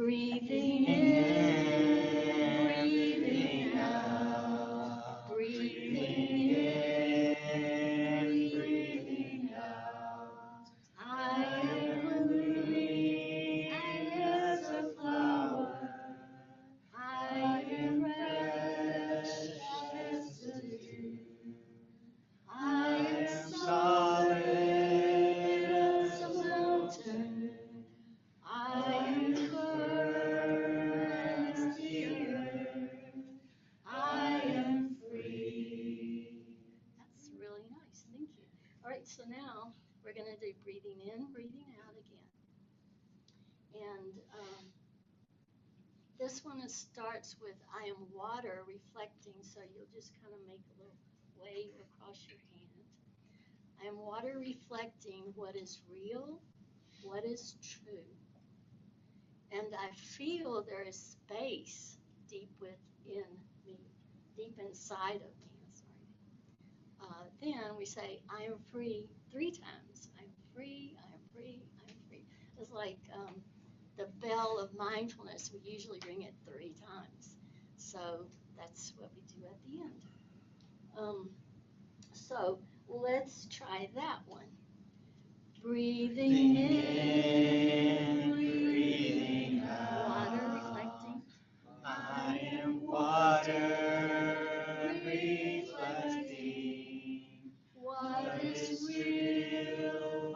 Breathing in, breathing out. Breathing in, breathing out. I am blooming as a flower. I am fresh as the dew. I am solid as a mountain. I am firm as the earth. I am free. That's really nice. Thank you. All right, so now we're going to do breathing in, breathing out again. And this one starts with I am water reflecting, so you'll just kind of make a little wave across your hand. I am water reflecting what is real, what is true. And I feel there is space deep within me, deep inside of me. Then we say, I am free 3 times. I'm free, I'm free, I'm free. It's like the bell of mindfulness. We usually ring it 3 times. So that's what we do at the end. So let's try that one. Breathing in, breathing out. Water reflecting. I am water reflecting. What is real,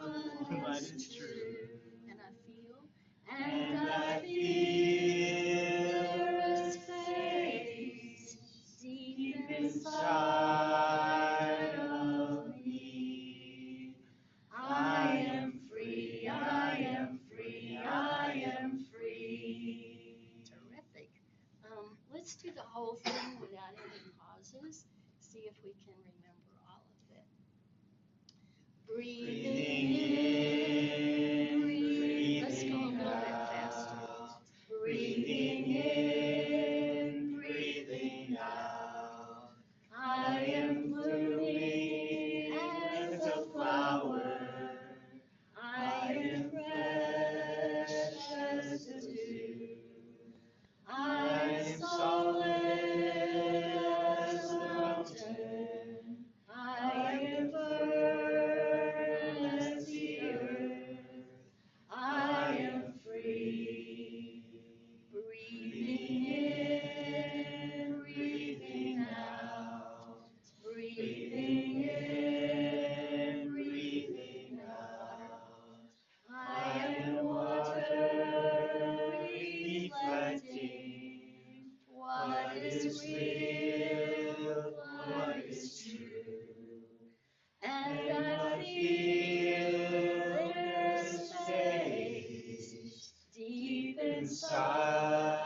what is true. And I feel there is space deep inside of me. I am free, I am free, I am free. Terrific. Let's do the whole thing without any pauses. See if we can remember all of it. Breathing in, breathing. Let's go a little bit faster. Breathing in, breathing out. I am blooming as a flower. I am fresh as the dew. I am solid as a mountain. I am firm as the earth. I am free. Breathing in, breathing out. Breathing in, breathing out. I am water reflecting what is real, what is true. And I feel there's space deep inside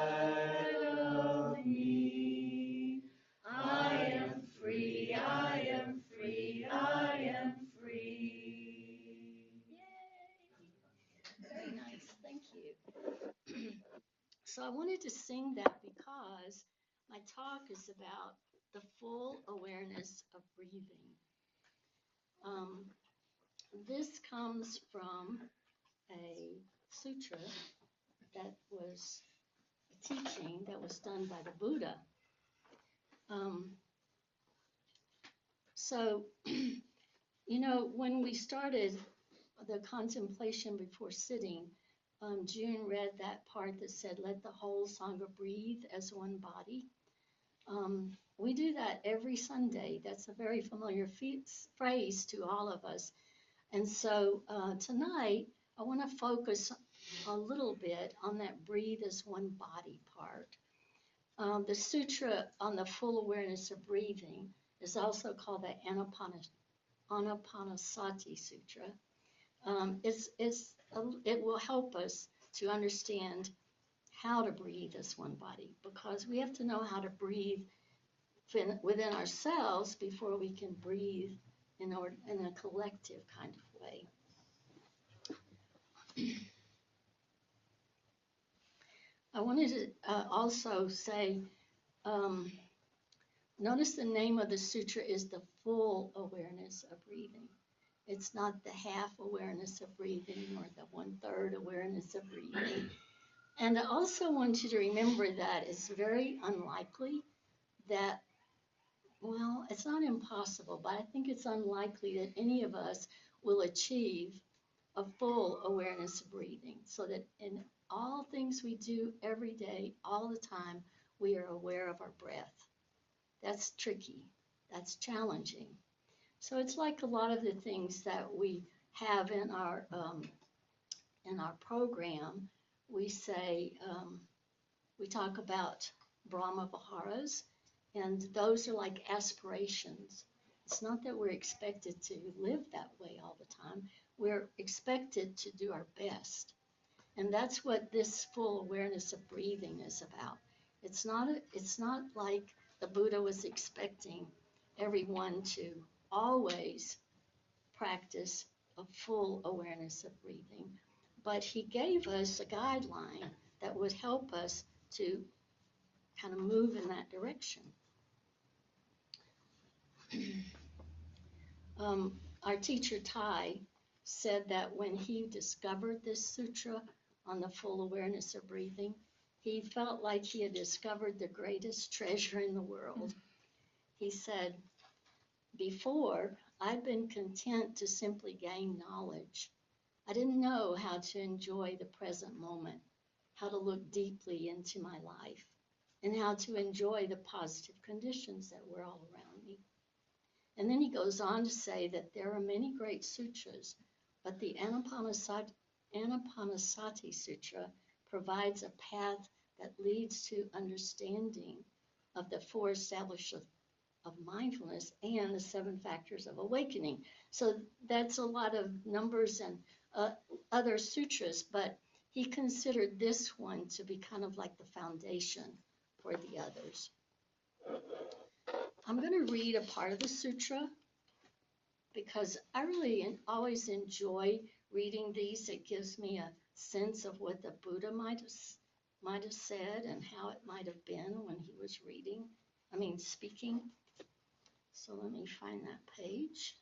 of me. I am free, I am free, I am free. Yay! Very nice, thank you. So I wanted to sing that because my talk is about the full awareness of breathing. This comes from a sutra that was a teaching that was done by the Buddha. So, when we started the contemplation before sitting, June read that part that said, let the whole Sangha breathe as one body. We do that every Sunday. That's a very familiar phrase to all of us. And so tonight, I want to focus a little bit on that breathe as one body part. The sutra on the full awareness of breathing is also called the Anapanasati Sutra. It will help us to understand how to breathe as one body, because we have to know how to breathe within ourselves before we can breathe in a collective kind of way. I wanted to also say, notice the name of the sutra is the full awareness of breathing. It's not the half awareness of breathing or the 1/3 awareness of breathing. And I also want you to remember that it's very unlikely that, well, it's not impossible, but I think it's unlikely that any of us will achieve a full awareness of breathing, so that in all things we do every day, all the time, we are aware of our breath. That's tricky. That's challenging. So it's like a lot of the things that we have in our program. We say we talk about Brahma Viharas, and those are like aspirations. It's not that we're expected to live that way all the time. We're expected to do our best. And that's what this full awareness of breathing is about. It's not like the Buddha was expecting everyone to always practice a full awareness of breathing, but he gave us a guideline that would help us to kind of move in that direction. Our teacher Tai said that when he discovered this sutra on the full awareness of breathing, he felt like he had discovered the greatest treasure in the world. He said, before, I'd been content to simply gain knowledge. I didn't know how to enjoy the present moment, how to look deeply into my life, and how to enjoy the positive conditions that were all around me. And then he goes on to say that there are many great sutras, but the Anapanasati Sutra provides a path that leads to understanding of the four established of mindfulness and the 7 factors of awakening. So that's a lot of numbers and other sutras, but he considered this one to be kind of like the foundation for the others. I'm going to read a part of the sutra because I really always enjoy reading these. It gives me a sense of what the Buddha might have said and how it might have been when he was speaking. So let me find that page.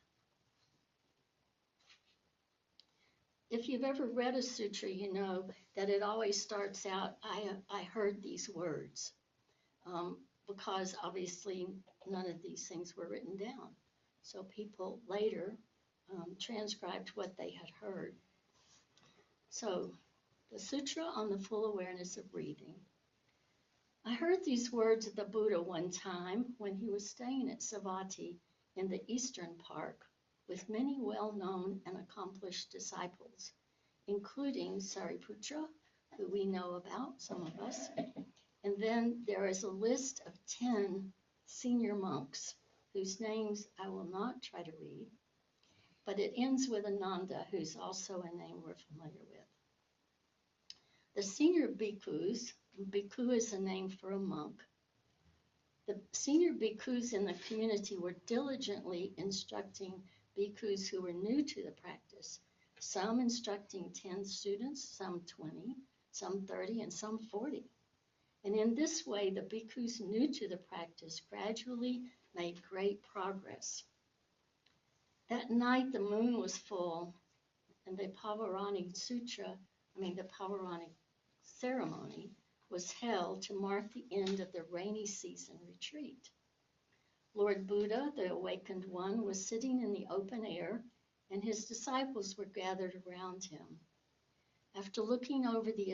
If you've ever read a sutra, you know that it always starts out, I heard these words, because obviously none of these things were written down. So people later transcribed what they had heard. So the Sutra on the Full Awareness of Breathing. I heard these words of the Buddha one time when he was staying at Savatthi in the Eastern Park with many well-known and accomplished disciples, including Sariputra, who we know about, some of us. And then there is a list of 10 senior monks whose names I will not try to read, but it ends with Ananda, who's also a name we're familiar with. The senior bhikkhus, bhikkhu is a name for a monk. The senior bhikkhus in the community were diligently instructing bhikkhus who were new to the practice, some instructing 10 students, some 20, some 30, and some 40. And in this way, the bhikkhus new to the practice gradually made great progress. That night, the moon was full, and the Pavarani ceremony was held to mark the end of the rainy season retreat. Lord Buddha, the awakened one, was sitting in the open air, and his disciples were gathered around him. After looking over the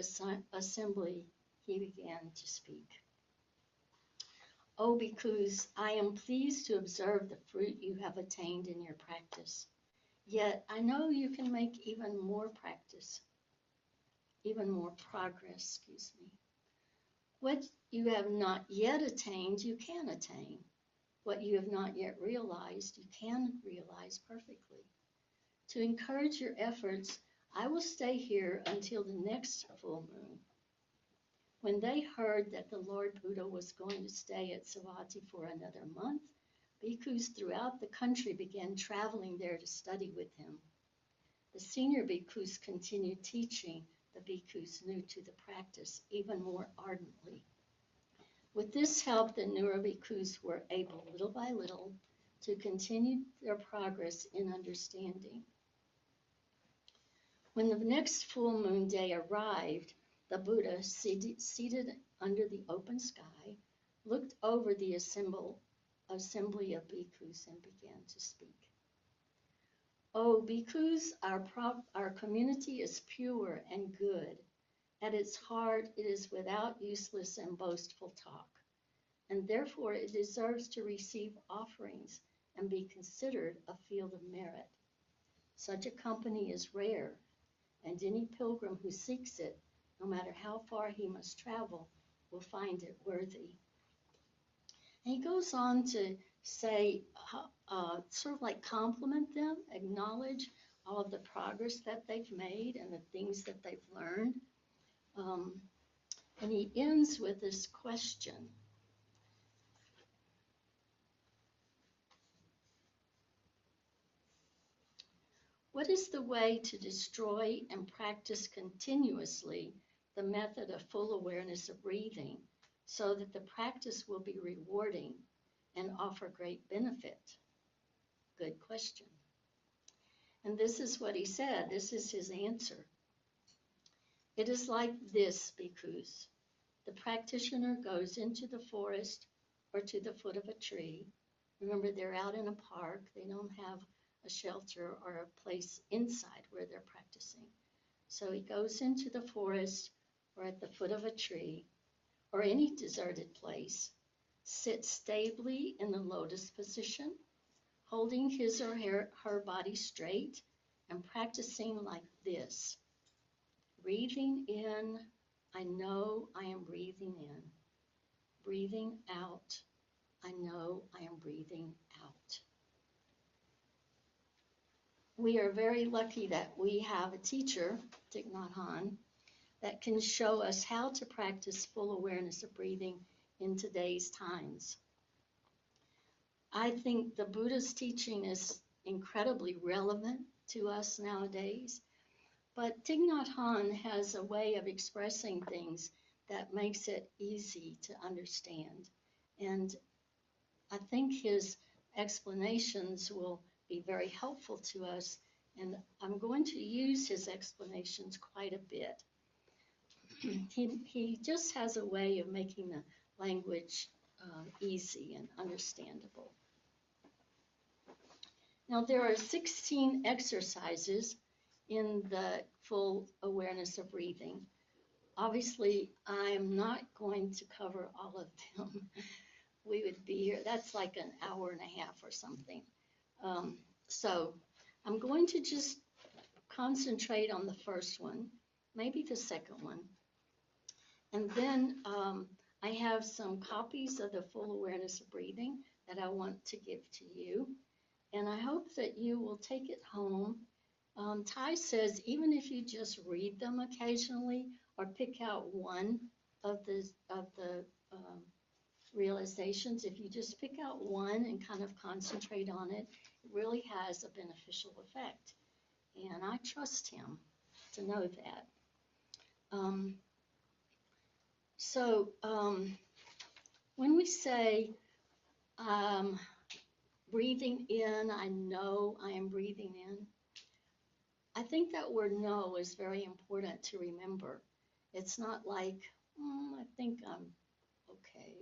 assembly, he began to speak. O bhikkhus, I am pleased to observe the fruit you have attained in your practice. Yet I know you can make even more progress, What you have not yet attained, you can attain. What you have not yet realized, you can realize perfectly. To encourage your efforts, I will stay here until the next full moon. When they heard that the Lord Buddha was going to stay at Savatthi for another month, bhikkhus throughout the country began traveling there to study with him. The senior bhikkhus continued teaching the bhikkhus new to the practice even more ardently. With this help, the newer bhikkhus were able, little by little, to continue their progress in understanding. When the next full moon day arrived, The Buddha, seated under the open sky, looked over the assembly of bhikkhus and began to speak. O bhikkhus, our community is pure and good. At its heart, it is without useless and boastful talk, and therefore it deserves to receive offerings and be considered a field of merit. Such a company is rare, and any pilgrim who seeks it, no matter how far he must travel, will find it worthy. And he goes on to say, sort of like compliment them, acknowledge all of the progress that they've made and the things that they've learned. And he ends with this question. What is the way to destroy and practice continuously the method of full awareness of breathing so that the practice will be rewarding and offer great benefit? Good question. And this is what he said. This is his answer. It is like this, bhikkhus. The practitioner goes into the forest or to the foot of a tree. Remember, they're out in a park. They don't have a shelter or a place inside where they're practicing. So he goes into the forest or at the foot of a tree or any deserted place, sits stably in the lotus position, holding his or her body straight and practicing like this. Breathing in, I know I am breathing in. Breathing out, I know I am breathing out. We are very lucky that we have a teacher, Thich Nhat Hanh, that can show us how to practice full awareness of breathing in today's times. I think the Buddha's teaching is incredibly relevant to us nowadays, but Thich Nhat Hanh has a way of expressing things that makes it easy to understand. And I think his explanations will be very helpful to us, and I'm going to use his explanations quite a bit. He just has a way of making the language easy and understandable. Now, there are 16 exercises in the full awareness of breathing. Obviously, I'm not going to cover all of them. We would be here, that's like an hour and a half or something. So I'm going to just concentrate on the first one, maybe the second one. And then I have some copies of the full awareness of breathing that I want to give to you. And I hope that you will take it home. Ty says even if you just read them occasionally or pick out one of the realizations, if you just pick out one and kind of concentrate on it, it really has a beneficial effect. And I trust him to know that. When we say breathing in, I know I am breathing in, I think that word know is very important to remember. It's not like, I think I'm okay.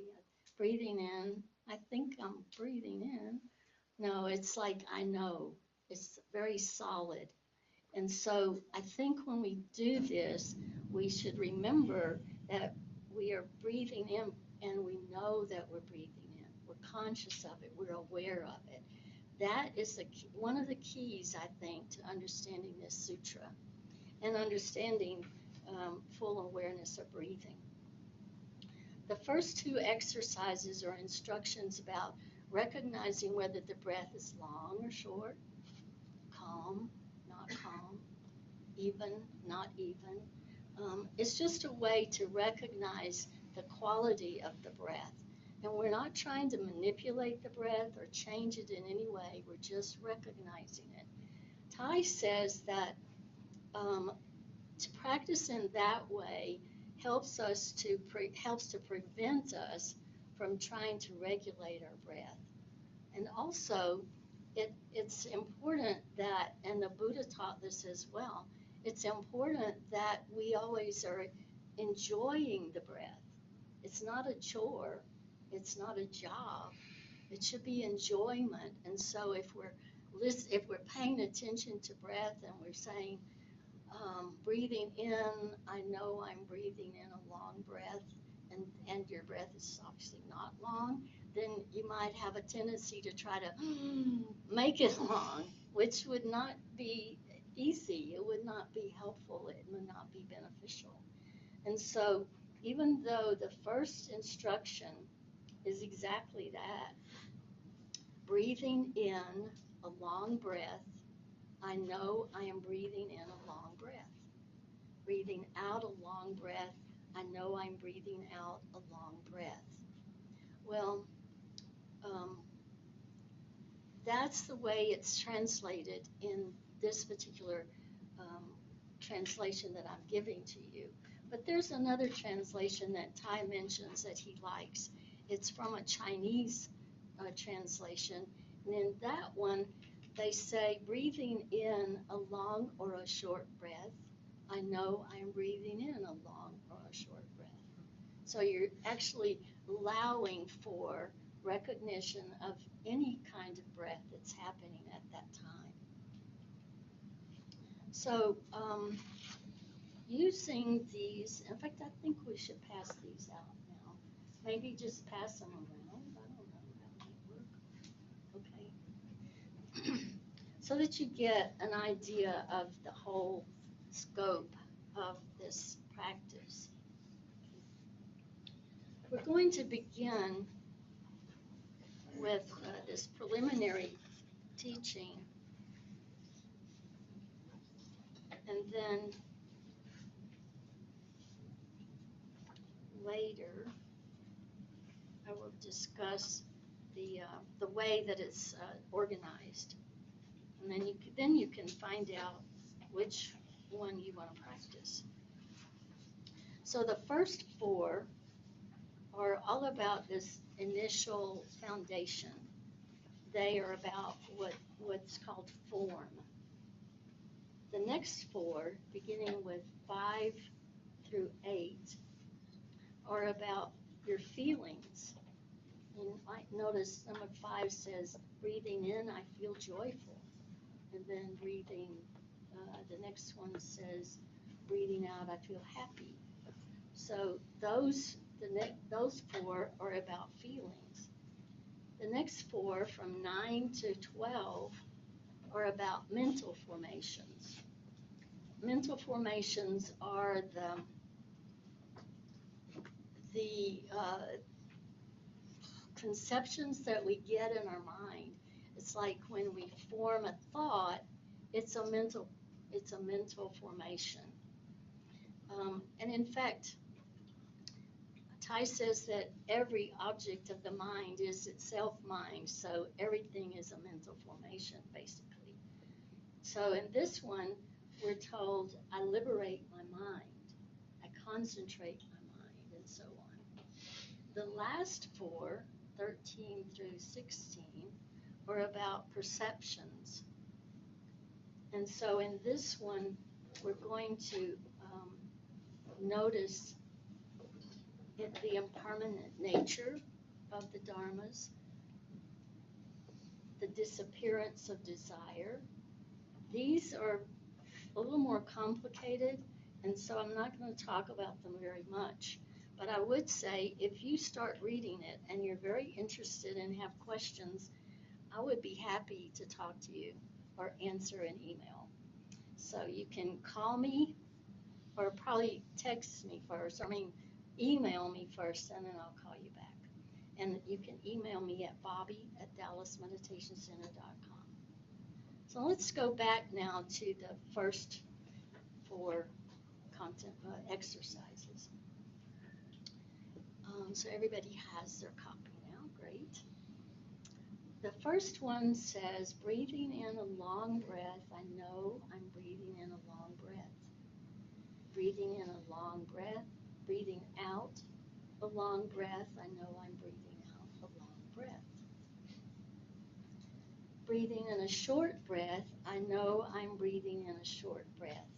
Breathing in, I think I'm breathing in. No, it's like I know. It's very solid. And so I think when we do this, we should remember that we are breathing in and we know that we're breathing in. We're conscious of it. We're aware of it. That is one of the keys, I think, to understanding this sutra and understanding full awareness of breathing. The first two exercises are instructions about recognizing whether the breath is long or short, calm, not calm, even, not even. It's just a way to recognize the quality of the breath. And we're not trying to manipulate the breath or change it in any way. We're just recognizing it. Ty says that to practice in that way helps to prevent us from trying to regulate our breath. And also, it's important that, and the Buddha taught this as well, it's important that we always are enjoying the breath. It's not a chore. It's not a job. It should be enjoyment. And so if we're paying attention to breath and we're saying, breathing in, I know I'm breathing in a long breath, and your breath is obviously not long, then you might have a tendency to try to make it long, which would not be easy. It would not be helpful. It would not be beneficial. And so, even though the first instruction is exactly that, breathing in a long breath, I know I am breathing in a long breath. Breathing out a long breath, I know I'm breathing out a long breath. Well, that's the way it's translated in this particular translation that I'm giving to you. But there's another translation that Ty mentions that he likes. It's from a Chinese translation. And in that one, they say, breathing in a long or a short breath, I know I'm breathing in a long or a short breath. So you're actually allowing for recognition of any kind of breath that's happening at that time. So using these, in fact, I think we should pass these out now. Maybe just pass them around. I don't know how they work. Okay. So that you get an idea of the whole scope of this practice. We're going to begin with this preliminary teaching, and then later I will discuss the way that it's organized, and then you can find out which one you want to practice. So the first four are all about this initial foundation. They are about what's called form. The next four, beginning with 5 through 8, are about your feelings. You might notice number 5 says, breathing in, I feel joyful. And then the next one says, breathing out, I feel happy. So those 4 are about feelings. The next 4, from 9 to 12, are about mental formations. Mental formations are the conceptions that we get in our mind. It's like when we form a thought, it's a mental formation. And in fact, Ty says that every object of the mind is itself mind, so everything is a mental formation, basically. So in this one, we're told, I liberate my mind, I concentrate my mind, and so on. The last 4, 13 through 16, are about perceptions. And so in this one, we're going to notice the impermanent nature of the dharmas, the disappearance of desire. These are a little more complicated, and so I'm not going to talk about them very much. But I would say if you start reading it and you're very interested and have questions, I would be happy to talk to you or answer an email. So you can call me or probably text me first. Email me first, and then I'll call you back. And you can email me at bobbie@dallasmeditationcenter.com. So let's go back now to the first 4 exercises. So everybody has their copy now. Great. The first one says, breathing in a long breath, I know I'm breathing in a long breath. Breathing in a long breath, breathing out a long breath, I know I'm breathing out a long breath. Breathing in a short breath, I know I'm breathing in a short breath.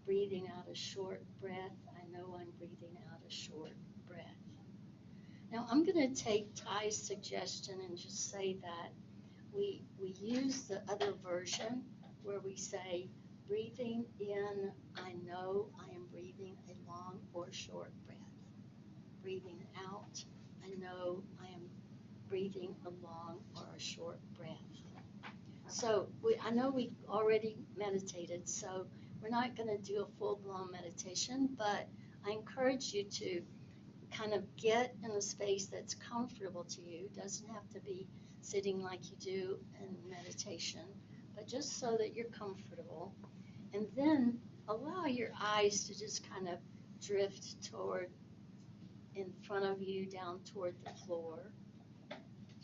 Breathing out a short breath, I know I'm breathing out a short breath. Now I'm going to take Ty's suggestion and just say that we use the other version where we say, breathing in, I know I am breathing a long or short breath. Breathing out, I know I am breathing a long or a short breath. So I know we already meditated, so we're not going to do a full-blown meditation, but I encourage you to kind of get in a space that's comfortable to you. It doesn't have to be sitting like you do in meditation, but just so that you're comfortable. And then allow your eyes to just kind of drift toward in front of you, down toward the floor.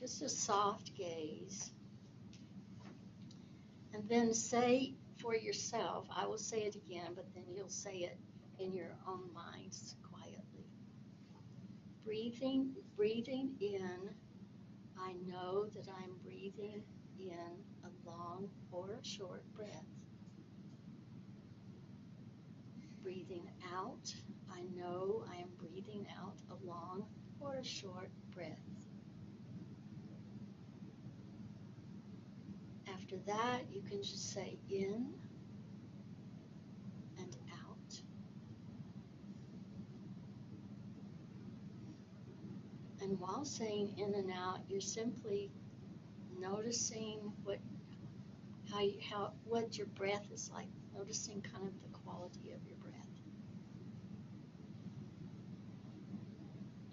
Just a soft gaze. And then say for yourself, I will say it again, but then you'll say it in your own minds quietly. Breathing in, I know that I'm breathing in a long or a short breath. Breathing out, I know I am breathing out a long or a short breath. After that, you can just say in and out. And while saying in and out, you're simply noticing what your breath is like, noticing kind of the quality of your breath.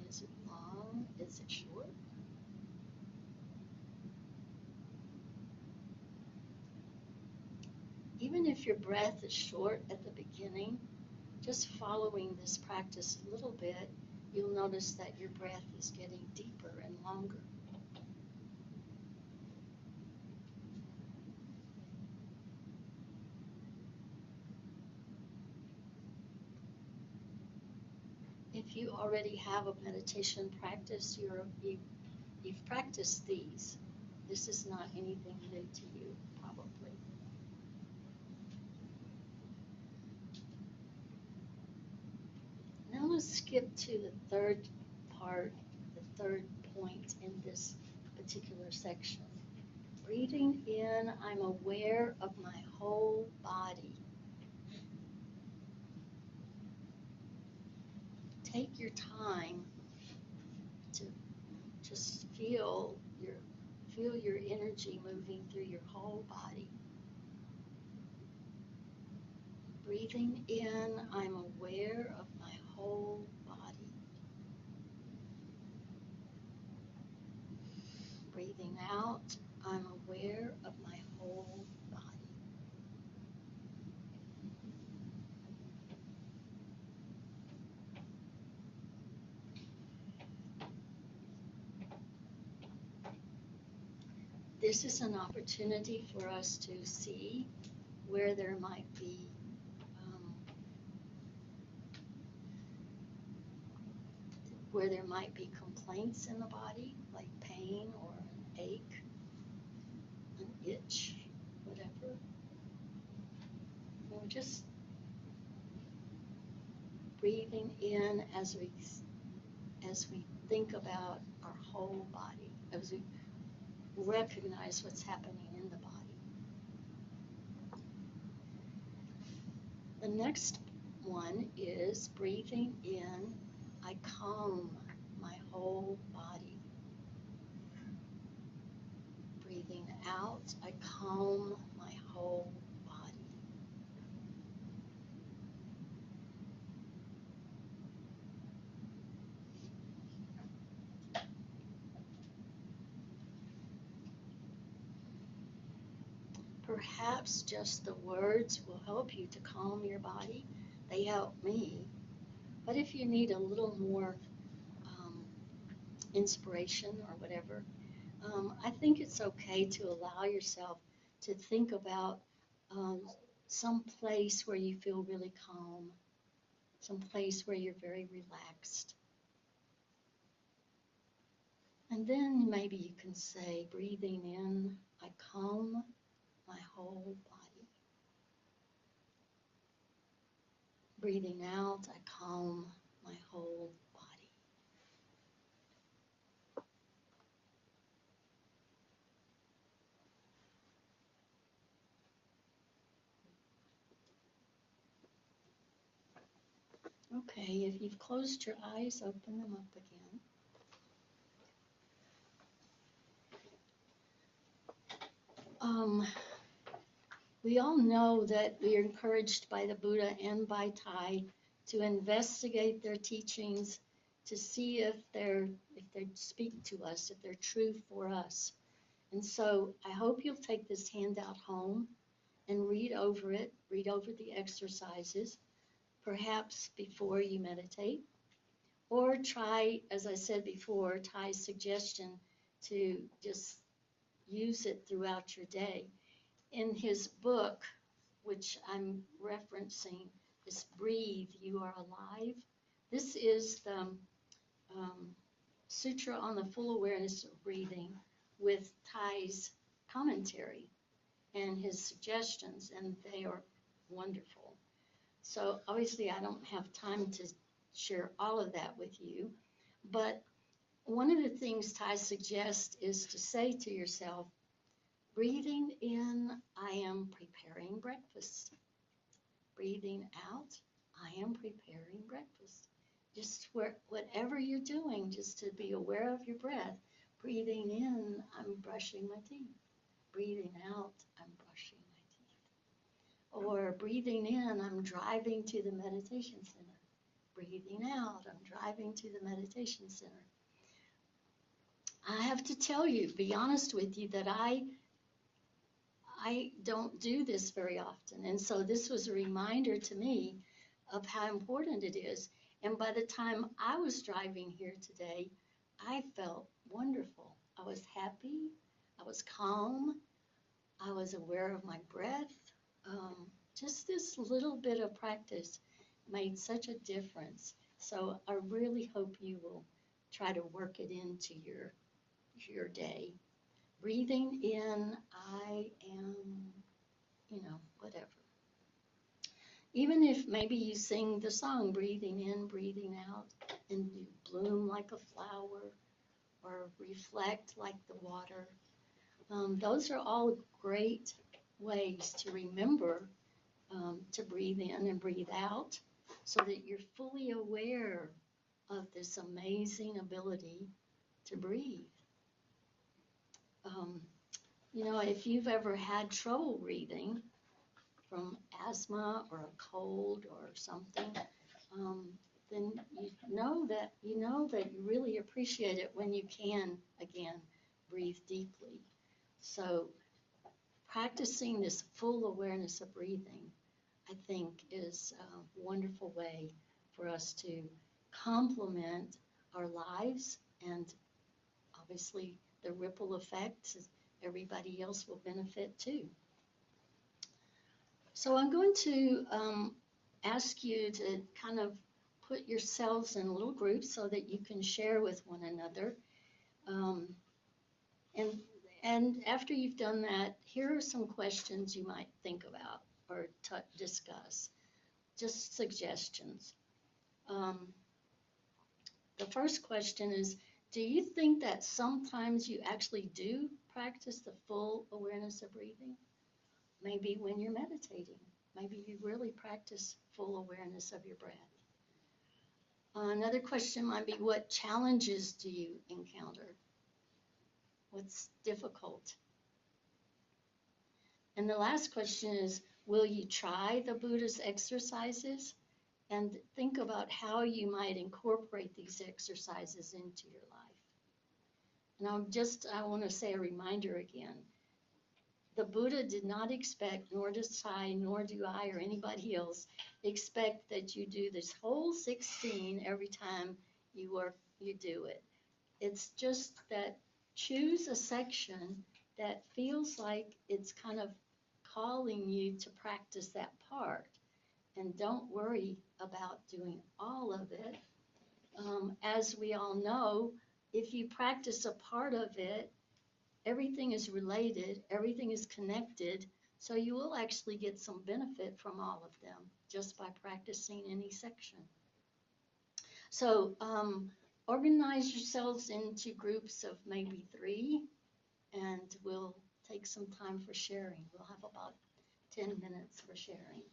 Is it long? Is it short? Even if your breath is short at the beginning, just following this practice a little bit, you'll notice that your breath is getting deeper and longer. If you already have a meditation practice, you've practiced these. This is not anything new to you, probably. Now let's skip to the third part, the third point in this particular section. Breathing in, I'm aware of my whole body. Take your time to just feel your energy moving through your whole body. Breathing in, I'm aware of my whole body. Breathing out, I'm aware of my whole body. This is an opportunity for us to see where there might be complaints in the body, like pain or an ache, an itch, whatever. We're just breathing in as we think about our whole body, as we recognize what's happening in the body. The next one is breathing in, I calm my whole body. Breathing out, I calm my whole body. Perhaps just the words will help you to calm your body. They help me. But if you need a little more inspiration or whatever, I think it's okay to allow yourself to think about some place where you feel really calm, some place where you're very relaxed. And then maybe you can say, breathing in, I calm my whole body. Breathing out, I calm my whole body. Okay, if you've closed your eyes, open them up again. We all know that we are encouraged by the Buddha and by Thai to investigate their teachings to see if they speak to us, if they're true for us. And so I hope you'll take this handout home and read over it, read over the exercises, perhaps before you meditate, or try, as I said before, Thai's suggestion to just use it throughout your day. In his book, which I'm referencing, is Breathe, You Are Alive. This is the Sutra on the Full Awareness of Breathing with Thai's commentary and his suggestions, and they are wonderful. So obviously I don't have time to share all of that with you, but one of the things Thai suggests is to say to yourself, breathing in, I am preparing breakfast. Breathing out, I am preparing breakfast. Just whatever you're doing, just to be aware of your breath. Breathing in, I'm brushing my teeth. Breathing out, I'm brushing my teeth. Or breathing in, I'm driving to the meditation center. Breathing out, I'm driving to the meditation center. I have to tell you, be honest with you, that I don't do this very often. And so this was a reminder to me of how important it is. And by the time I was driving here today, I felt wonderful. I was happy. I was calm. I was aware of my breath. Just this little bit of practice made such a difference. So I really hope you will try to work it into your day. Breathing in, I am, whatever. Even if maybe you sing the song, breathing in, breathing out, and you bloom like a flower or reflect like the water. Those are all great ways to remember to breathe in and breathe out so that you're fully aware of this amazing ability to breathe. If you've ever had trouble breathing from asthma or a cold or something, then you know that you really appreciate it when you can, again, breathe deeply. So practicing this full awareness of breathing, I think, is a wonderful way for us to complement our lives, and obviously the ripple effect, everybody else will benefit too. So I'm going to ask you to kind of put yourselves in little groups so that you can share with one another. And after you've done that, here are some questions you might think about or discuss, just suggestions. The first question is, do you think that sometimes you actually do practice the full awareness of breathing? Maybe when you're meditating, maybe you really practice full awareness of your breath. Another question might be, what challenges do you encounter? What's difficult? And the last question is, will you try the Buddha's exercises? And think about how you might incorporate these exercises into your life. And I want to say a reminder again. The Buddha did not expect, nor does I, nor do I or anybody else, expect that you do this whole 16 every time you do it. It's just that choose a section that feels like it's kind of calling you to practice that part. And don't worry about doing all of it. As we all know, if you practice a part of it, everything is related, everything is connected, So you will actually get some benefit from all of them just by practicing any section. So organize yourselves into groups of maybe 3, and we'll take some time for sharing. We'll have about 10 minutes for sharing.